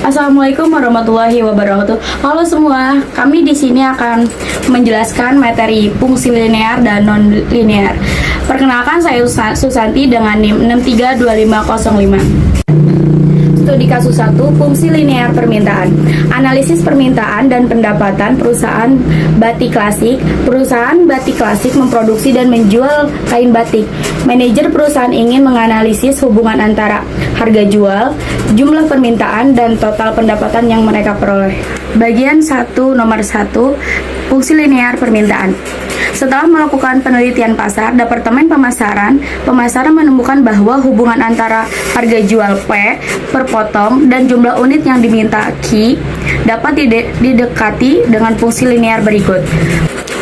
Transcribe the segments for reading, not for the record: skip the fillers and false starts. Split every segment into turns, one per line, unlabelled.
Assalamualaikum warahmatullahi wabarakatuh. Halo semua, kami di sini akan menjelaskan materi fungsi linear dan non linear. Perkenalkan, saya Susanti dengan NIM 632505. Studi kasus 1, fungsi linear permintaan. Analisis permintaan dan pendapatan perusahaan batik klasik. Perusahaan batik klasik memproduksi dan menjual kain batik. Manajer perusahaan ingin menganalisis hubungan antara harga jual, jumlah permintaan, dan total pendapatan yang mereka peroleh. Bagian 1 nomor 1, fungsi linear permintaan. Setelah melakukan penelitian pasar, Departemen Pemasaran menemukan bahwa hubungan antara harga jual P per potong dan jumlah unit yang diminta Q dapat didekati dengan fungsi linear berikut.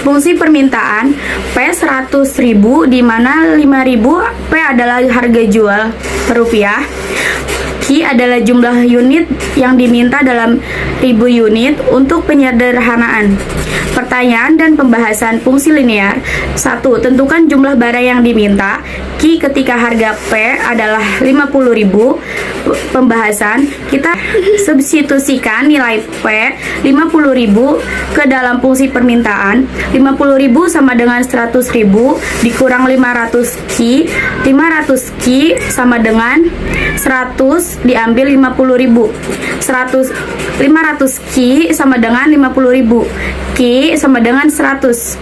Fungsi permintaan P 100.000, di mana 5.000 P adalah harga jual per rupiah, Q adalah jumlah unit yang diminta dalam ribu unit. Untuk penyederhanaan pertanyaan dan pembahasan fungsi linear. 1. Tentukan jumlah barang yang diminta Q ketika harga P adalah 50.000. Pembahasan, kita substitusikan nilai P 50.000 ke dalam fungsi permintaan. 50.000 sama dengan 100.000 dikurang 500 Q. 500 Q sama dengan 100 diambil 50.000. 500 Q sama dengan 50.000. Q sama dengan 100.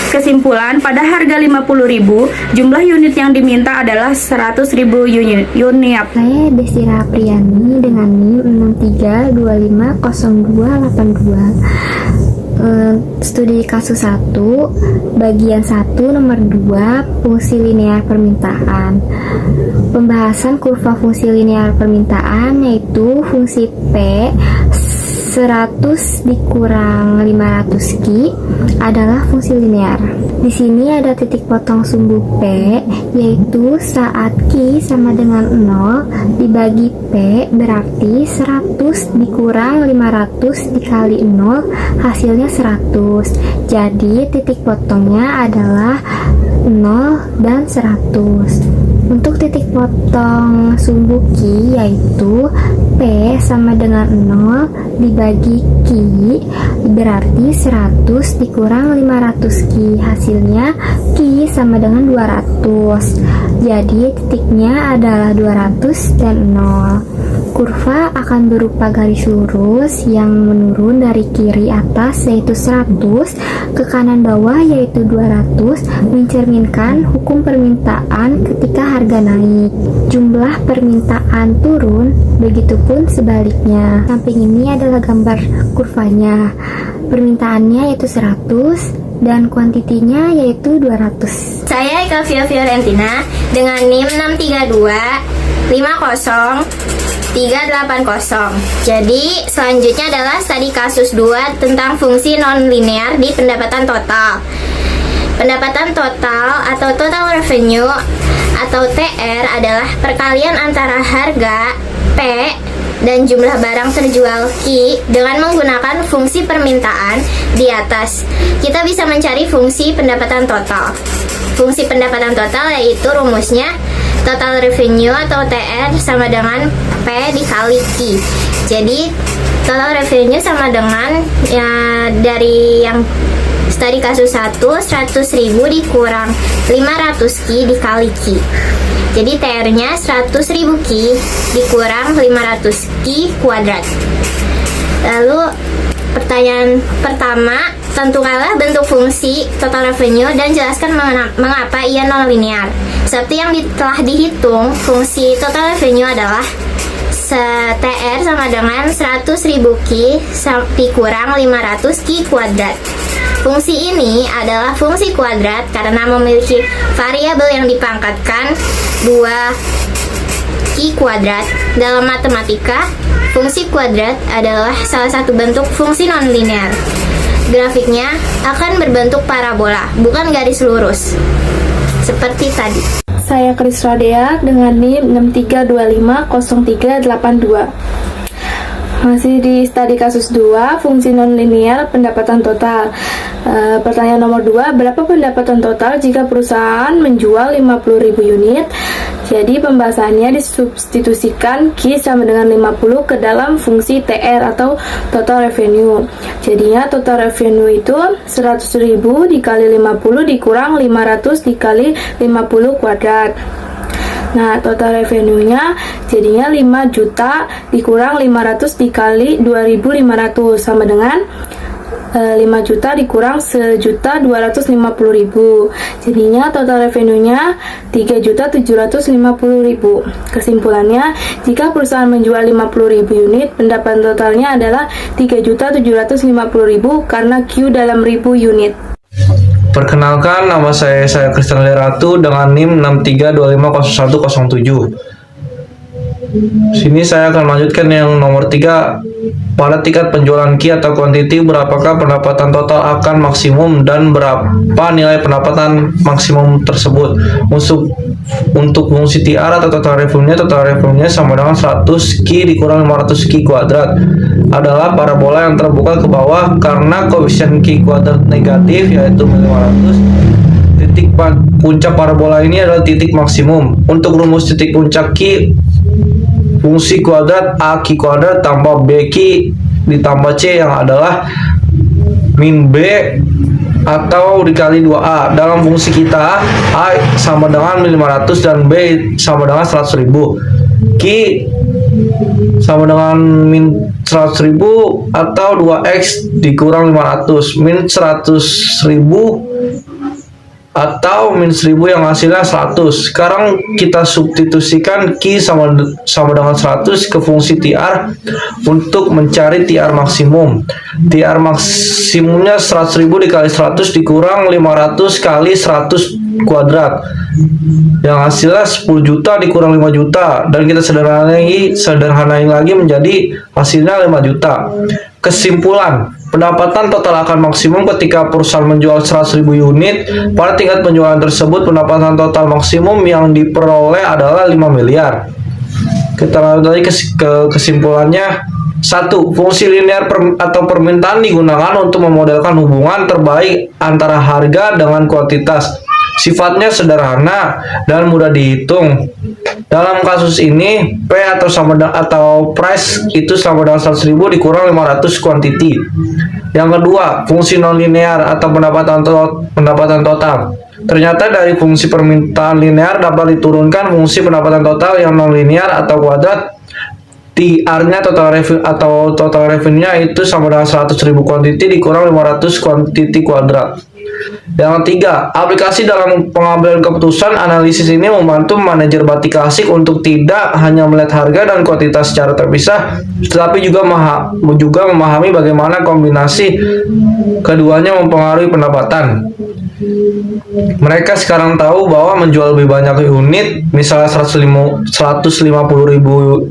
Kesimpulan, pada harga 50.000, jumlah unit yang diminta adalah 100.000 unit.
Saya Desira Priani dengan NIM 63250282. Studi kasus 1, bagian 1 nomor 2, fungsi linear permintaan. Pembahasan kurva fungsi linear permintaan, yaitu fungsi P 100 dikurang 500 Q adalah fungsi linear. Di sini ada titik potong sumbu P, yaitu saat Q sama dengan 0 dibagi P, berarti 100 dikurang 500 dikali 0, hasilnya 100. Jadi titik potongnya adalah 0 dan 100. Untuk titik potong sumbu Q, yaitu P sama dengan 0 dibagi Q, berarti 100 dikurang 500 Q, hasilnya Q sama dengan 200. Jadi titiknya adalah 200 dan 0. Kurva akan berupa garis lurus yang menurun dari kiri atas yaitu 100 ke kanan bawah yaitu 200, mencerminkan hukum permintaan ketika harga naik. Jumlah permintaan turun, begitupun sebaliknya. Samping ini adalah gambar kurvanya. Permintaannya yaitu 100 dan kuantitinya yaitu 200.
Saya Eka Fiorentina dengan NIM 63250 380. Jadi selanjutnya adalah studi kasus 2 tentang fungsi non-linear di pendapatan total. Pendapatan total atau total revenue atau TR adalah perkalian antara harga P dan jumlah barang terjual Q dengan menggunakan fungsi permintaan di atas. Kita bisa mencari fungsi pendapatan total. Fungsi pendapatan total yaitu rumusnya total revenue atau TR sama dengan P dikali Q. Jadi total revenue sama dengan dari yang studi kasus 1, 100.000 dikurang 500 Q dikali Q. Jadi TR-nya 100.000 Q dikurang 500 Q kuadrat. Lalu pertanyaan pertama, tentukanlah bentuk fungsi total revenue dan jelaskan mengapa ia non-linear. Seperti yang telah dihitung, fungsi total revenue adalah TR sama dengan 100.000 Q dikurang 500 Q kuadrat. Fungsi ini adalah fungsi kuadrat karena memiliki variabel yang dipangkatkan 2 Q kuadrat. Dalam matematika, fungsi kuadrat adalah salah satu bentuk fungsi non-linear. Grafiknya akan berbentuk parabola, bukan garis lurus, seperti tadi.
Saya Kris Radea dengan NIM 63250382.
Masih di studi kasus 2, fungsi nonlinear pendapatan total. Pertanyaan nomor 2, berapa pendapatan total jika perusahaan menjual 50.000 unit? Jadi pembahasannya disubstitusikan Q sama dengan 50 ke dalam fungsi TR atau total revenue. Jadinya total revenue itu 100.000 dikali 50 dikurang 500 dikali 50 kuadrat. Nah, total revenue-nya jadinya 5 juta dikurang 500 dikali 2.500 sama dengan 5 juta dikurang 1.250.000. Jadinya total revenue-nya 3.750.000. Kesimpulannya, jika perusahaan menjual 50.000 unit, pendapatan totalnya adalah 3.750.000 karena Q dalam ribu unit.
Perkenalkan, nama saya Christian Leratu dengan NIM 63250107. Sini saya akan melanjutkan yang nomor 3. Pada tingkat penjualan key atau quantity, berapakah pendapatan total akan maksimum dan berapa nilai pendapatan maksimum tersebut? Untuk fungsi TR atau total revenue-nya sama dengan 100 key dikurang 500 key kuadrat adalah parabola yang terbuka ke bawah karena koefisien key kuadrat negatif yaitu 500. Titik puncak parabola ini adalah titik maksimum. Untuk rumus titik puncak key, fungsi kuadrat A Q kuadrat tambah B Q ditambah C yang adalah min B atau dikali 2A. Dalam fungsi kita, A sama dengan 500 dan B sama dengan 100.000. Q sama dengan min 100.000 atau 2X dikurang 500 min 100.000 atau min 1000 yang hasilnya 100. Sekarang kita substitusikan Q sama dengan 100 ke fungsi TR untuk mencari TR maksimum. TR maksimumnya 100.000 dikali 100 dikurang 500 kali 100 kuadrat yang hasilnya 10 juta dikurang 5 juta, dan kita sederhanain lagi menjadi hasilnya 5 juta. Kesimpulan, pendapatan total akan maksimum ketika perusahaan menjual 100.000 unit. Pada tingkat penjualan tersebut, pendapatan total maksimum yang diperoleh adalah 5 miliar. Kita lanjut lagi ke kesimpulannya. 1. Fungsi linear atau permintaan digunakan untuk memodelkan hubungan terbaik antara harga dengan kuantitas. Sifatnya sederhana dan mudah dihitung. Dalam kasus ini, P atau price itu sama dengan 100.000 dikurang 500 quantity. Yang kedua, fungsi nonlinear atau pendapatan total. Ternyata dari fungsi permintaan linear dapat diturunkan fungsi pendapatan total yang nonlinear atau kuadrat. TR-nya total revenue-nya itu sama dengan 100.000 quantity dikurang 500 quantity kuadrat. Yang ketiga, aplikasi dalam pengambilan keputusan. Analisis ini membantu manajer batik klasik untuk tidak hanya melihat harga dan kuantitas secara terpisah, tetapi juga memahami bagaimana kombinasi keduanya mempengaruhi pendapatan. Mereka sekarang tahu bahwa menjual lebih banyak unit, misalnya 150.000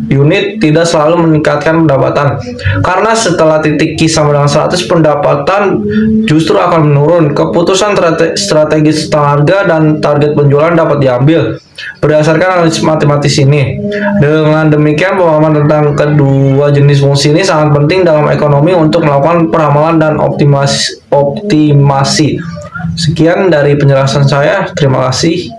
unit, tidak selalu meningkatkan pendapatan. Karena setelah titik Q sama dengan 100, pendapatan justru akan menurun. Keputusan strategis tentang harga dan target penjualan dapat diambil berdasarkan analisis matematis ini. Dengan demikian, pemahaman tentang kedua jenis fungsi ini sangat penting dalam ekonomi untuk melakukan peramalan dan optimasi. Sekian dari penjelasan saya. Terima kasih.